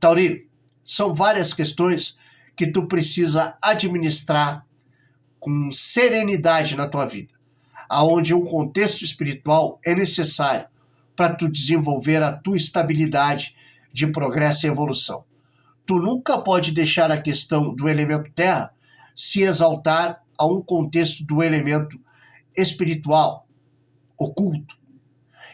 Taurino, são várias questões que tu precisa administrar com serenidade na tua vida, aonde um contexto espiritual é necessário para tu desenvolver a tua estabilidade de progresso e evolução. Tu nunca pode deixar a questão do elemento terra se exaltar a um contexto do elemento espiritual, oculto.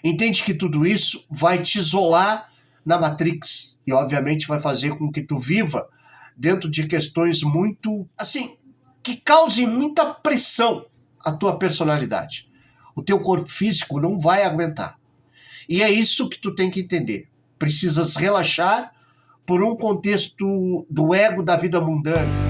Entende que tudo isso vai te isolar na Matrix e, obviamente, vai fazer com que tu viva dentro de questões muito, assim, que causem muita pressão à tua personalidade. O teu corpo físico não vai aguentar. E é isso que tu tem que entender. Precisas relaxar por um contexto do ego da vida mundana.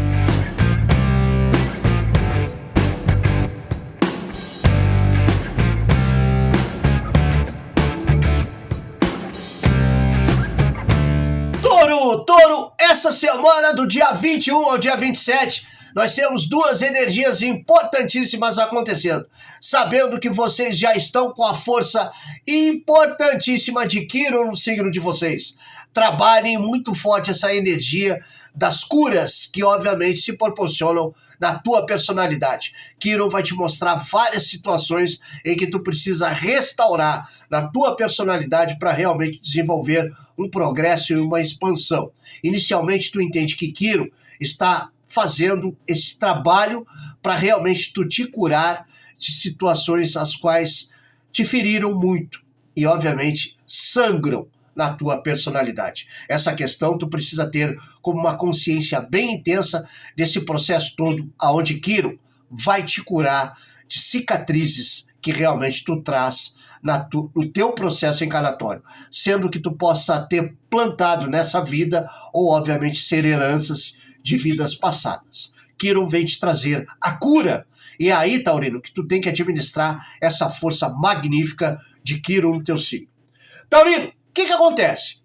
Touro, essa semana do dia 21 ao dia 27, nós temos duas energias importantíssimas acontecendo. Sabendo que vocês já estão com a força importantíssima de Quiron no signo de vocês. Trabalhem muito forte essa energia das curas que obviamente se proporcionam na tua personalidade. Quiron vai te mostrar várias situações em que tu precisa restaurar na tua personalidade para realmente desenvolver um progresso e uma expansão. Inicialmente tu entende que Quiron está fazendo esse trabalho para realmente tu te curar de situações as quais te feriram muito e obviamente sangram na tua personalidade. Essa questão tu precisa ter como uma consciência bem intensa desse processo todo, aonde Quiron vai te curar de cicatrizes que realmente tu traz no teu processo encarnatório, sendo que tu possa ter plantado nessa vida ou obviamente ser heranças de vidas passadas. Quiron vem te trazer a cura. E é aí, Taurino, que tu tem que administrar essa força magnífica de Quiron no teu signo. Taurino, o que acontece?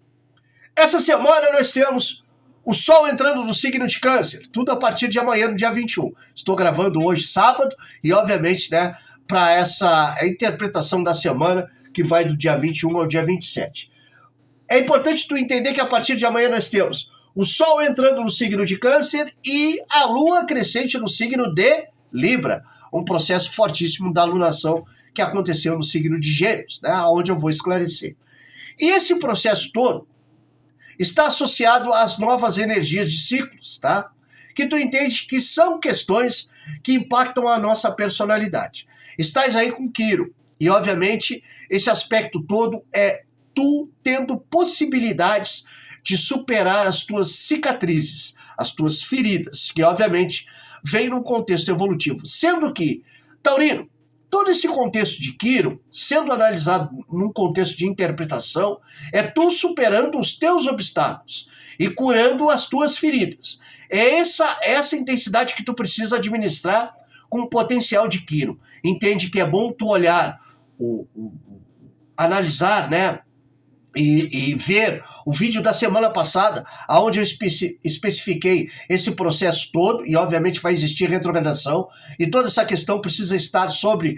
Essa semana nós temos o Sol entrando no signo de Câncer, tudo a partir de amanhã, no dia 21. Estou gravando hoje, sábado, e obviamente, né, para essa interpretação da semana, que vai do dia 21 ao dia 27. É importante tu entender que a partir de amanhã nós temos o Sol entrando no signo de Câncer e a Lua crescente no signo de Libra, um processo fortíssimo da alunação que aconteceu no signo de Gêmeos, né, onde eu vou esclarecer. E esse processo todo está associado às novas energias de ciclos, tá? Que tu entende que são questões que impactam a nossa personalidade. Estás aí com Quiron, e obviamente esse aspecto todo é tu tendo possibilidades de superar as tuas cicatrizes, as tuas feridas, que obviamente vem num contexto evolutivo. Sendo que, Taurino, todo esse contexto de Quiron, sendo analisado num contexto de interpretação, é tu superando os teus obstáculos e curando as tuas feridas. É essa intensidade que tu precisa administrar com o potencial de Quiron. Entende que é bom tu olhar, analisar, né? E ver o vídeo da semana passada, onde eu especifiquei esse processo todo, e obviamente vai existir retrogradação, e toda essa questão precisa estar sobre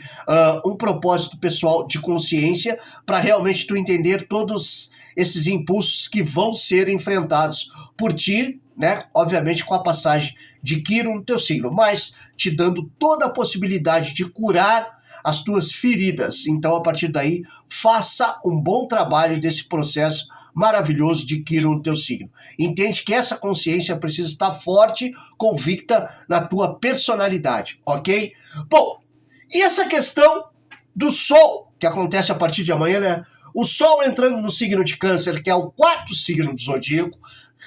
um propósito pessoal de consciência, para realmente tu entender todos esses impulsos que vão ser enfrentados por ti, né? Obviamente com a passagem de Quiron no teu signo, mas te dando toda a possibilidade de curar as tuas feridas. Então, a partir daí, faça um bom trabalho desse processo maravilhoso de Quiron no teu signo. Entende que essa consciência precisa estar forte, convicta na tua personalidade, ok? Bom, e essa questão do Sol, que acontece a partir de amanhã, né? O Sol entrando no signo de Câncer, que é o quarto signo do zodíaco,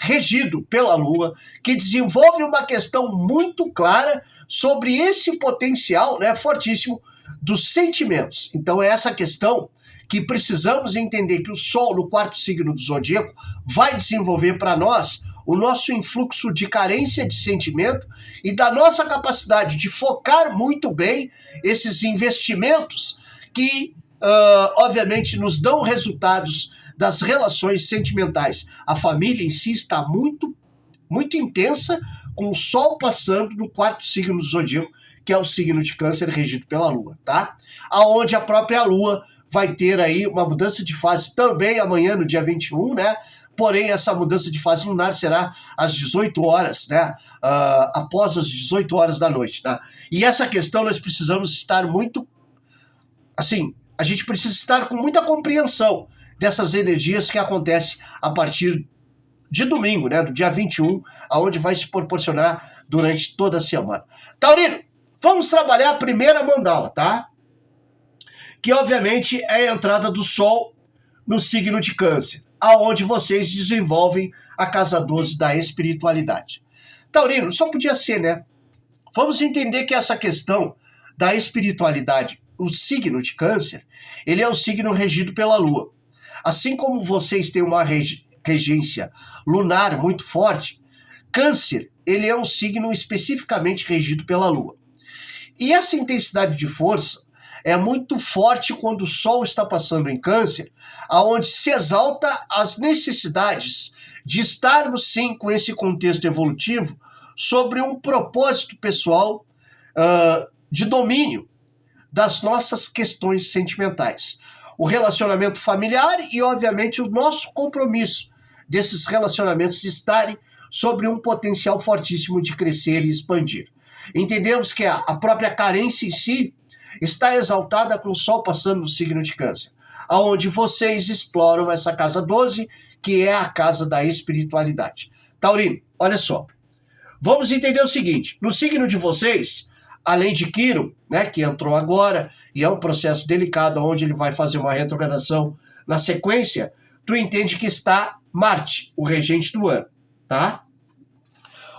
regido pela Lua, que desenvolve uma questão muito clara sobre esse potencial, né, fortíssimo dos sentimentos. Então é essa questão que precisamos entender, que o Sol no quarto signo do zodíaco vai desenvolver para nós o nosso influxo de carência de sentimento e da nossa capacidade de focar muito bem esses investimentos que obviamente nos dão resultados das relações sentimentais. A família em si está muito, muito intensa, com o Sol passando no quarto signo do zodíaco, que é o signo de Câncer regido pela Lua, tá? Aonde a própria Lua vai ter aí uma mudança de fase também amanhã, no dia 21, né? porém essa mudança de fase lunar será às 18 horas, né? Após as 18 horas da noite, tá? E essa questão nós precisamos estar muito, assim, a gente precisa estar com muita compreensão dessas energias que acontecem a partir de domingo, né, do dia 21, aonde vai se proporcionar durante toda a semana. Taurino, vamos trabalhar a primeira mandala, tá? Que obviamente é a entrada do Sol no signo de Câncer, aonde vocês desenvolvem a casa 12 da espiritualidade. Taurino, só podia ser, né? Vamos entender que essa questão da espiritualidade, o signo de Câncer, ele é o signo regido pela Lua. Assim como vocês têm uma regência lunar muito forte, Câncer, ele é um signo especificamente regido pela Lua. E essa intensidade de força é muito forte quando o Sol está passando em Câncer, aonde se exalta as necessidades de estarmos, sim, com esse contexto evolutivo sobre um propósito pessoal de domínio das nossas questões sentimentais. O relacionamento familiar e, obviamente, o nosso compromisso desses relacionamentos estarem sobre um potencial fortíssimo de crescer e expandir. Entendemos que a própria carência em si está exaltada com o Sol passando no signo de Câncer, aonde vocês exploram essa casa 12, que é a casa da espiritualidade. Taurino, olha só, vamos entender o seguinte, no signo de vocês, além de Quirón, né, que entrou agora, e é um processo delicado, onde ele vai fazer uma retrogradação na sequência, tu entende que está Marte, o regente do ano, tá?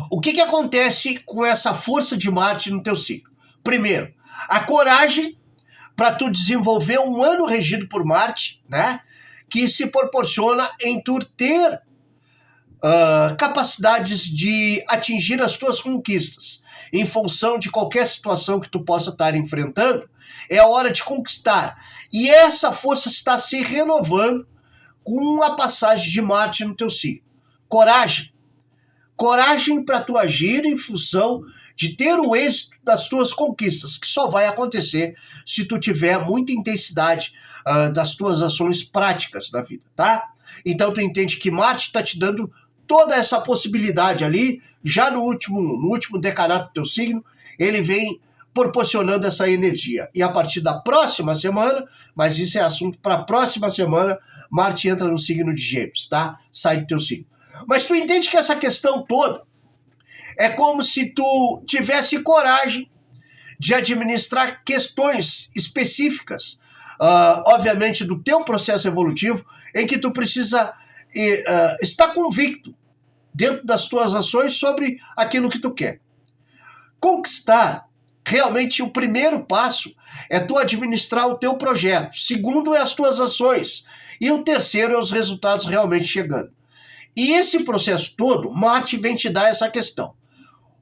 O que acontece com essa força de Marte no teu signo? Primeiro, a coragem para tu desenvolver um ano regido por Marte, né, que se proporciona em tu ter capacidades de atingir as tuas conquistas, em função de qualquer situação que tu possa estar enfrentando, é a hora de conquistar. E essa força está se renovando com a passagem de Marte no teu signo. Coragem. Coragem para tu agir em função de ter o êxito das tuas conquistas, que só vai acontecer se tu tiver muita intensidade das tuas ações práticas na vida, tá? Então tu entende que Marte está te dando toda essa possibilidade ali, já no último decanato do teu signo, ele vem proporcionando essa energia. E a partir da próxima semana, mas isso é assunto para a próxima semana, Marte entra no signo de Gêmeos, tá? Sai do teu signo. Mas tu entende que essa questão toda é como se tu tivesse coragem de administrar questões específicas, obviamente, do teu processo evolutivo, em que tu precisa estar convicto dentro das tuas ações sobre aquilo que tu quer. Conquistar, realmente, o primeiro passo é tu administrar o teu projeto. Segundo é as tuas ações. E o terceiro é os resultados realmente chegando. E esse processo todo, Marte vem te dar essa questão.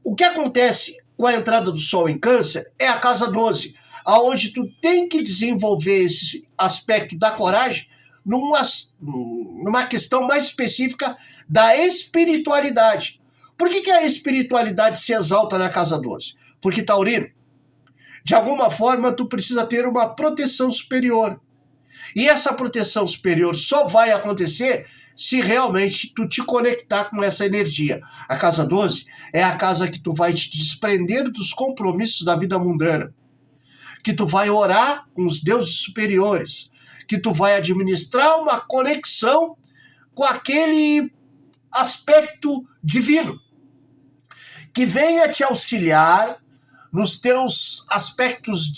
O que acontece com a entrada do Sol em Câncer é a casa 12, aonde tu tem que desenvolver esse aspecto da coragem numa questão mais específica da espiritualidade. Por que a espiritualidade se exalta na casa 12? Porque, Taurino, de alguma forma tu precisa ter uma proteção superior. E essa proteção superior só vai acontecer se realmente tu te conectar com essa energia. A casa 12 é a casa que tu vai te desprender dos compromissos da vida mundana, que tu vai orar com os deuses superiores, que tu vai administrar uma conexão com aquele aspecto divino, que venha te auxiliar nos teus aspectos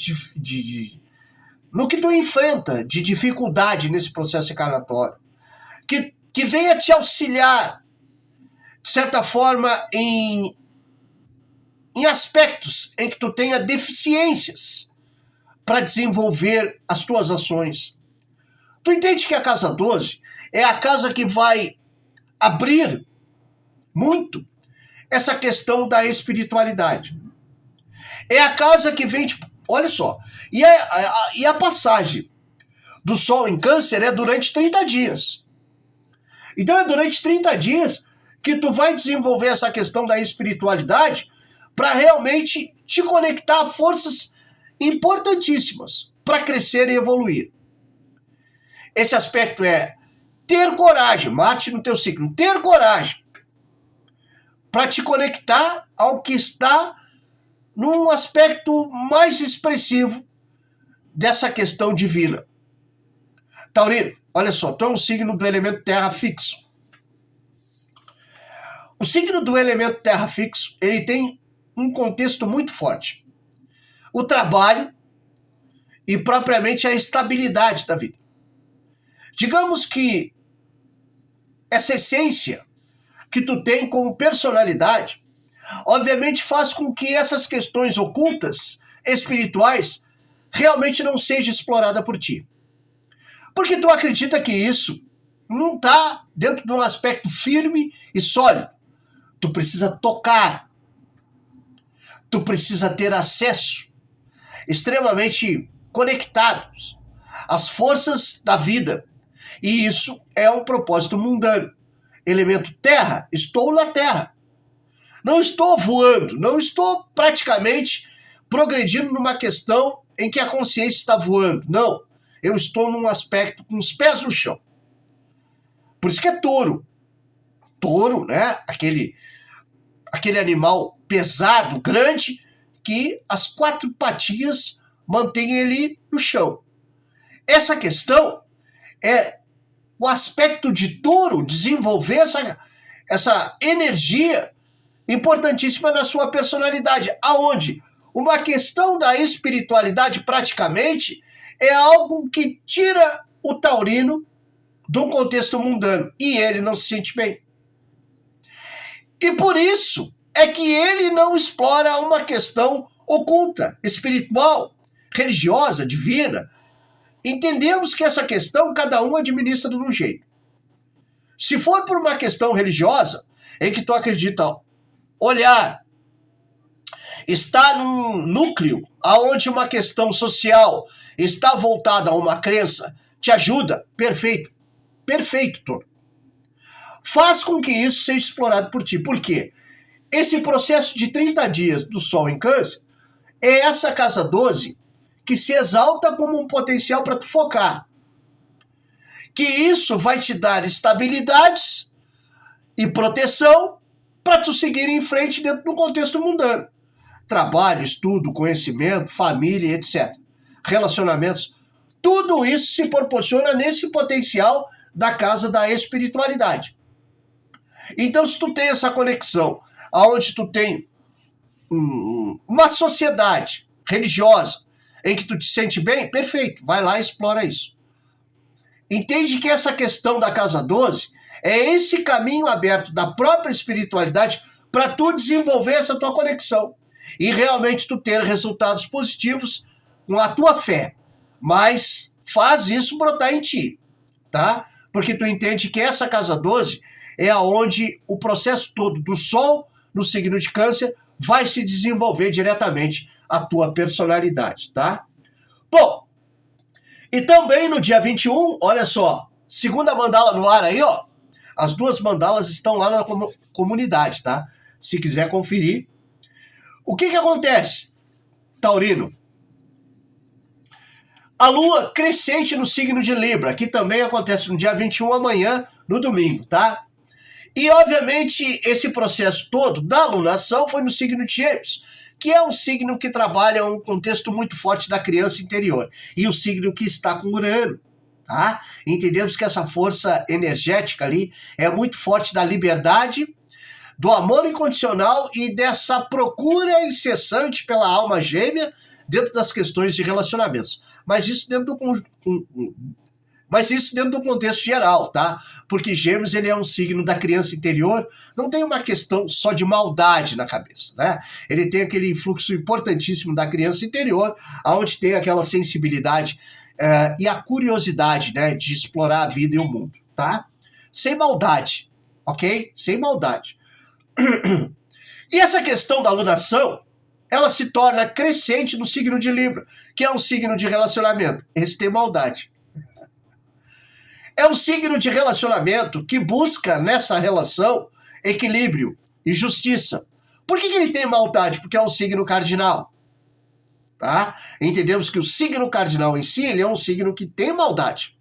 no que tu enfrenta de dificuldade nesse processo encarnatório, que venha te auxiliar, de certa forma, em aspectos em que tu tenha deficiências para desenvolver as tuas ações. Tu entende que a casa 12 é a casa que vai abrir muito essa questão da espiritualidade. É a casa que vem, olha só, e a passagem do Sol em Câncer é durante 30 dias. Então é durante 30 dias que tu vai desenvolver essa questão da espiritualidade para realmente te conectar a forças importantíssimas para crescer e evoluir. Esse aspecto é ter coragem, Marte no teu signo, ter coragem para te conectar ao que está num aspecto mais expressivo dessa questão divina. Taurino, olha só, tu é um signo do elemento terra fixo. O signo do elemento terra fixo, ele tem um contexto muito forte. O trabalho e propriamente a estabilidade da vida. Digamos que essa essência que tu tem como personalidade, obviamente faz com que essas questões ocultas, espirituais, realmente não seja explorada por ti. Porque tu acredita que isso não está dentro de um aspecto firme e sólido. Tu precisa tocar. Tu precisa ter acesso extremamente conectados às forças da vida. E isso é um propósito mundano. Elemento terra, estou na terra. Não estou voando, não estou praticamente progredindo numa questão em que a consciência está voando. Não, eu estou num aspecto com os pés no chão. Por isso que é touro. Touro, né? Aquele animal pesado, grande, que as 4 patinhas mantêm ele no chão. Essa questão é o aspecto de touro desenvolver essa energia importantíssima na sua personalidade, aonde uma questão da espiritualidade praticamente é algo que tira o taurino de um contexto mundano e ele não se sente bem. E por isso é que ele não explora uma questão oculta, espiritual, religiosa, divina. Entendemos que essa questão cada um administra de um jeito. Se for por uma questão religiosa, em que tu acredita olhar, está num núcleo onde uma questão social está voltada a uma crença, te ajuda, perfeito. Perfeito, Touro. Faz com que isso seja explorado por ti. Por quê? Esse processo de 30 dias do Sol em Câncer é essa casa 12 que se exalta como um potencial para tu focar. Que isso vai te dar estabilidades e proteção para tu seguir em frente dentro do contexto mundano. Trabalho, estudo, conhecimento, família, etc. Relacionamentos, tudo isso se proporciona nesse potencial da casa da espiritualidade. Então, se tu tem essa conexão, onde tu tem uma sociedade religiosa em que tu te sente bem, perfeito, vai lá e explora isso. Entende que essa questão da casa 12 é esse caminho aberto da própria espiritualidade para tu desenvolver essa tua conexão e realmente tu ter resultados positivos com a tua fé. Mas faz isso brotar em ti, tá? Porque tu entende que essa casa 12 é aonde o processo todo do Sol no signo de Câncer vai se desenvolver diretamente a tua personalidade, tá? Bom, e também no dia 21, olha só, segunda mandala no ar aí, ó. As 2 mandalas estão lá na comunidade, tá? Se quiser conferir. O que acontece, Taurino? A Lua crescente no signo de Libra, que também acontece no dia 21 amanhã, no domingo, tá? E, obviamente, esse processo todo da alunação foi no signo de Gêmeos, que é um signo que trabalha um contexto muito forte da criança interior, e o signo que está com Urano, tá? Entendemos que essa força energética ali é muito forte da liberdade, do amor incondicional e dessa procura incessante pela alma gêmea dentro das questões de relacionamentos. Mas isso dentro do contexto geral, tá? Porque Gêmeos, ele é um signo da criança interior, não tem uma questão só de maldade na cabeça, né? Ele tem aquele influxo importantíssimo da criança interior, onde tem aquela sensibilidade e a curiosidade, né, de explorar a vida e o mundo, tá? Sem maldade, ok? Sem maldade. E essa questão da alunação, ela se torna crescente no signo de Libra, que é um signo de relacionamento. Esse tem maldade. É um signo de relacionamento que busca nessa relação equilíbrio e justiça. Por que ele tem maldade? Porque é um signo cardinal. Tá? Entendemos que o signo cardinal em si, ele é um signo que tem maldade.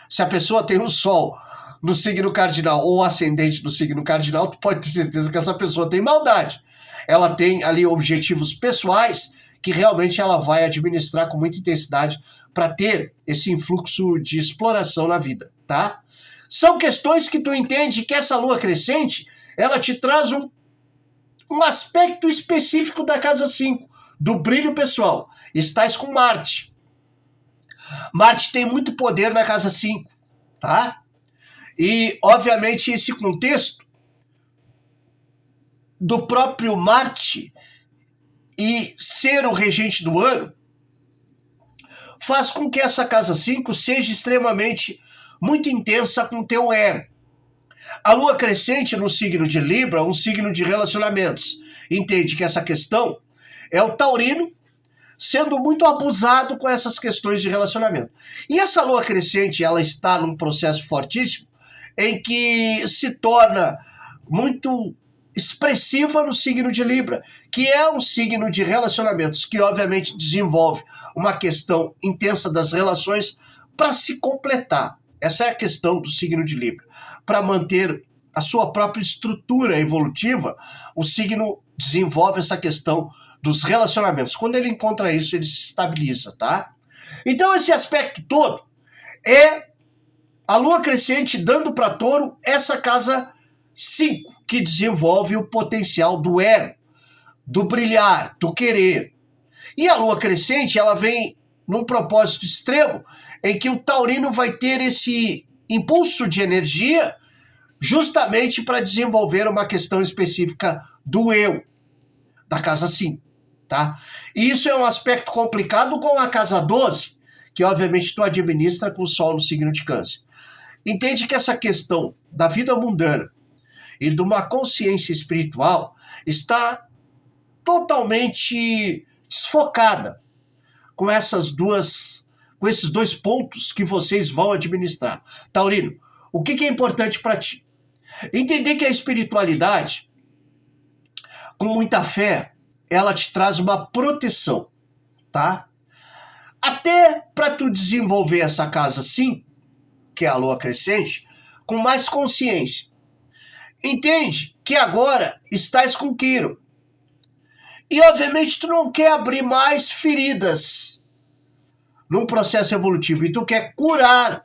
Se a pessoa tem um Sol no signo cardinal ou ascendente no signo cardinal, tu pode ter certeza que essa pessoa tem maldade. Ela tem ali objetivos pessoais que realmente ela vai administrar com muita intensidade para ter esse influxo de exploração na vida, tá? São questões que tu entende que essa lua crescente, ela te traz um aspecto específico da casa 5, do brilho pessoal. Estás com Marte. Marte tem muito poder na casa 5, tá? E, obviamente, esse contexto do próprio Marte e ser o regente do ano faz com que essa casa 5 seja extremamente muito intensa com o teu ego. A lua crescente no signo de Libra, um signo de relacionamentos. Entende que essa questão é o taurino sendo muito abusado com essas questões de relacionamento. E essa lua crescente, ela está num processo fortíssimo em que se torna muito expressiva no signo de Libra, que é um signo de relacionamentos que obviamente desenvolve uma questão intensa das relações para se completar. Essa é a questão do signo de Libra. Para manter a sua própria estrutura evolutiva, o signo desenvolve essa questão dos relacionamentos. Quando ele encontra isso, ele se estabiliza, tá? Então esse aspecto todo é a lua crescente dando para Touro essa casa 5, que desenvolve o potencial do ego, do brilhar, do querer. E a lua crescente, ela vem num propósito extremo, em que o taurino vai ter esse impulso de energia justamente para desenvolver uma questão específica do eu, da casa 5, tá? E isso é um aspecto complicado com a casa 12, que obviamente tu administra com o Sol no signo de Câncer. Entende que essa questão da vida mundana e de uma consciência espiritual está totalmente desfocada com esses dois pontos que vocês vão administrar. Taurino, o que é importante para ti? Entender que a espiritualidade, com muita fé, ela te traz uma proteção, tá? Até para tu desenvolver essa casa 5, que é a lua crescente, com mais consciência. Entende que agora estás com Quiron. E obviamente tu não quer abrir mais feridas num processo evolutivo. E tu quer curar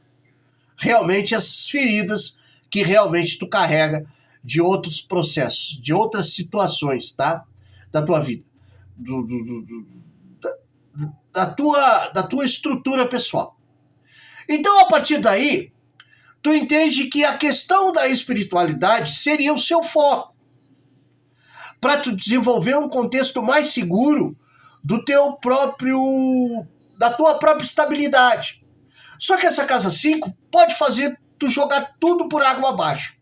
realmente as feridas que realmente tu carrega de outros processos, de outras situações, tá? Da tua vida. Da tua estrutura pessoal. Então, a partir daí, tu entende que a questão da espiritualidade seria o seu foco, para tu desenvolver um contexto mais seguro da tua própria estabilidade. Só que essa casa 5 pode fazer tu jogar tudo por água abaixo.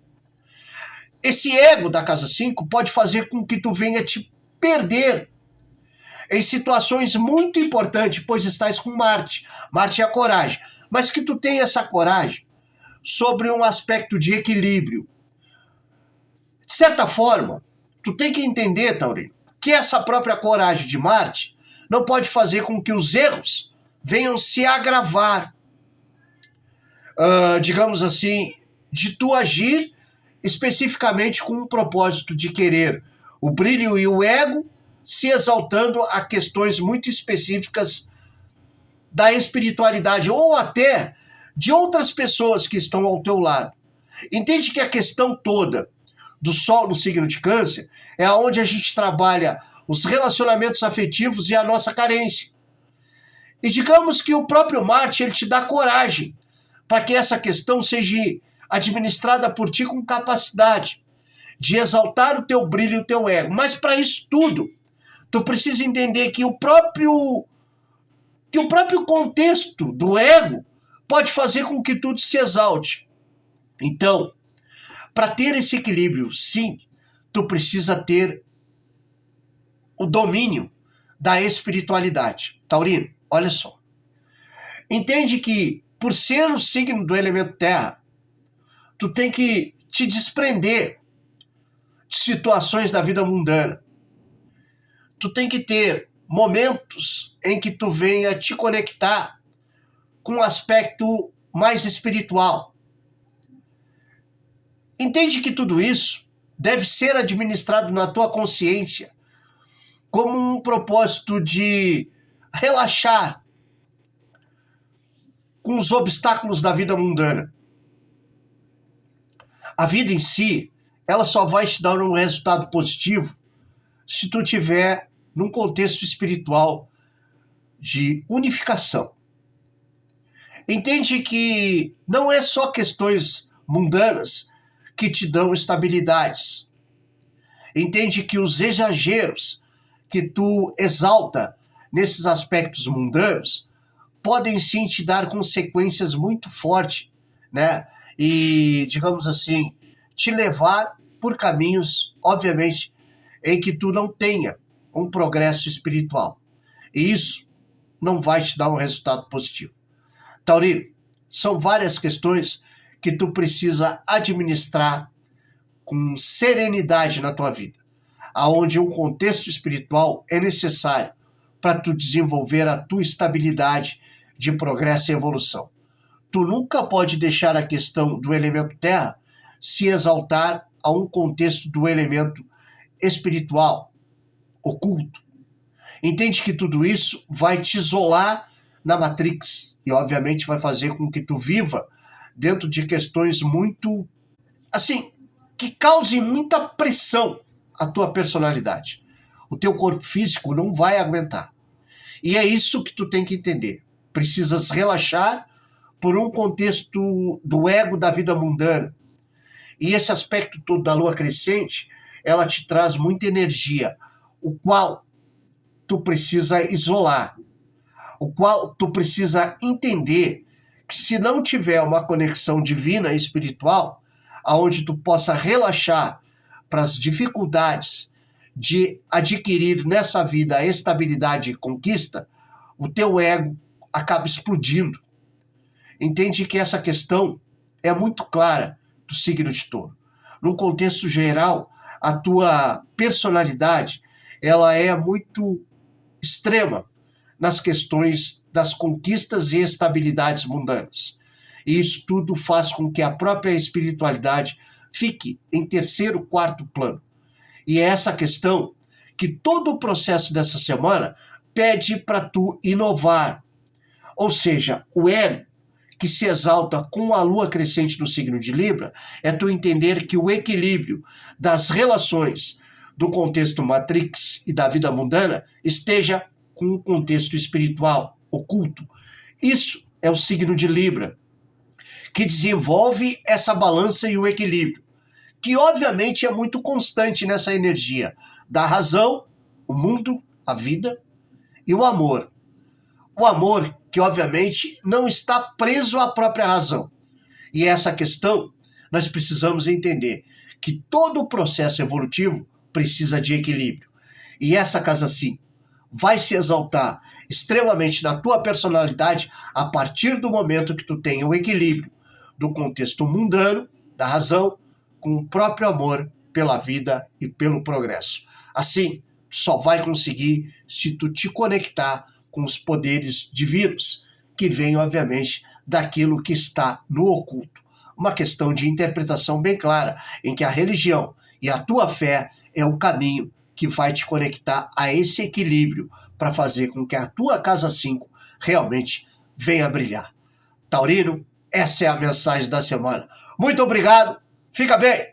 Esse ego da casa 5 pode fazer com que tu venha te perder em situações muito importantes, pois estás com Marte. Marte é a coragem. Mas que tu tenha essa coragem sobre um aspecto de equilíbrio. De certa forma, tu tem que entender, Taurino, que essa própria coragem de Marte não pode fazer com que os erros venham se agravar. Digamos assim, de tu agir especificamente com um propósito de querer o brilho e o ego, se exaltando a questões muito específicas da espiritualidade, ou até de outras pessoas que estão ao teu lado. Entende que a questão toda do Sol no signo de Câncer é onde a gente trabalha os relacionamentos afetivos e a nossa carência. E digamos que o próprio Marte, ele te dá coragem para que essa questão seja administrada por ti com capacidade de exaltar o teu brilho e o teu ego. Mas para isso tudo, tu precisa entender que o próprio contexto do ego pode fazer com que tudo se exalte. Então, para ter esse equilíbrio, sim, tu precisa ter o domínio da espiritualidade. Taurino, olha só. Entende que, por ser o signo do elemento terra, tu tem que te desprender de situações da vida mundana. Tu tem que ter momentos em que tu venha te conectar com um aspecto mais espiritual. Entende que tudo isso deve ser administrado na tua consciência como um propósito de relaxar com os obstáculos da vida mundana. A vida em si, ela só vai te dar um resultado positivo se tu tiver num contexto espiritual de unificação. Entende que não é só questões mundanas que te dão estabilidades. Entende que os exageros que tu exalta nesses aspectos mundanos podem sim te dar consequências muito fortes, né? E, digamos assim, te levar por caminhos, obviamente, em que tu não tenha um progresso espiritual. E isso não vai te dar um resultado positivo. Taurino, são várias questões que tu precisa administrar com serenidade na tua vida, aonde um contexto espiritual é necessário para tu desenvolver a tua estabilidade de progresso e evolução. Tu nunca pode deixar a questão do elemento terra se exaltar a um contexto do elemento espiritual, oculto. Entende que tudo isso vai te isolar na Matrix e, obviamente, vai fazer com que tu viva dentro de questões muito, assim, que causem muita pressão à tua personalidade. O teu corpo físico não vai aguentar. E é isso que tu tem que entender. Precisas relaxar por um contexto do ego da vida mundana. E esse aspecto todo da lua crescente, ela te traz muita energia, o qual tu precisa isolar, o qual tu precisa entender que se não tiver uma conexão divina e espiritual, aonde tu possa relaxar para as dificuldades de adquirir nessa vida a estabilidade e conquista, o teu ego acaba explodindo. Entende que essa questão é muito clara do signo de Touro. Num contexto geral, a tua personalidade ela é muito extrema nas questões das conquistas e estabilidades mundanas. E isso tudo faz com que a própria espiritualidade fique em terceiro, quarto plano. E é essa questão que todo o processo dessa semana pede para tu inovar. Ou seja, o ego que se exalta com a lua crescente no signo de Libra é tu entender que o equilíbrio das relações do contexto Matrix e da vida mundana esteja com o contexto espiritual, oculto. Isso é o signo de Libra, que desenvolve essa balança e o equilíbrio, que obviamente é muito constante nessa energia da razão, o mundo, a vida e o amor. O amor que obviamente não está preso à própria razão. E essa questão nós precisamos entender que todo o processo evolutivo precisa de equilíbrio. E essa casa 5 vai se exaltar extremamente na tua personalidade a partir do momento que tu tenha o equilíbrio do contexto mundano, da razão, com o próprio amor pela vida e pelo progresso. Assim, tu só vai conseguir se tu te conectar com os poderes divinos, que vêm, obviamente, daquilo que está no oculto. Uma questão de interpretação bem clara, em que a religião e a tua fé é o caminho que vai te conectar a esse equilíbrio para fazer com que a tua casa 5 realmente venha brilhar. Taurino, essa é a mensagem da semana. Muito obrigado, fica bem!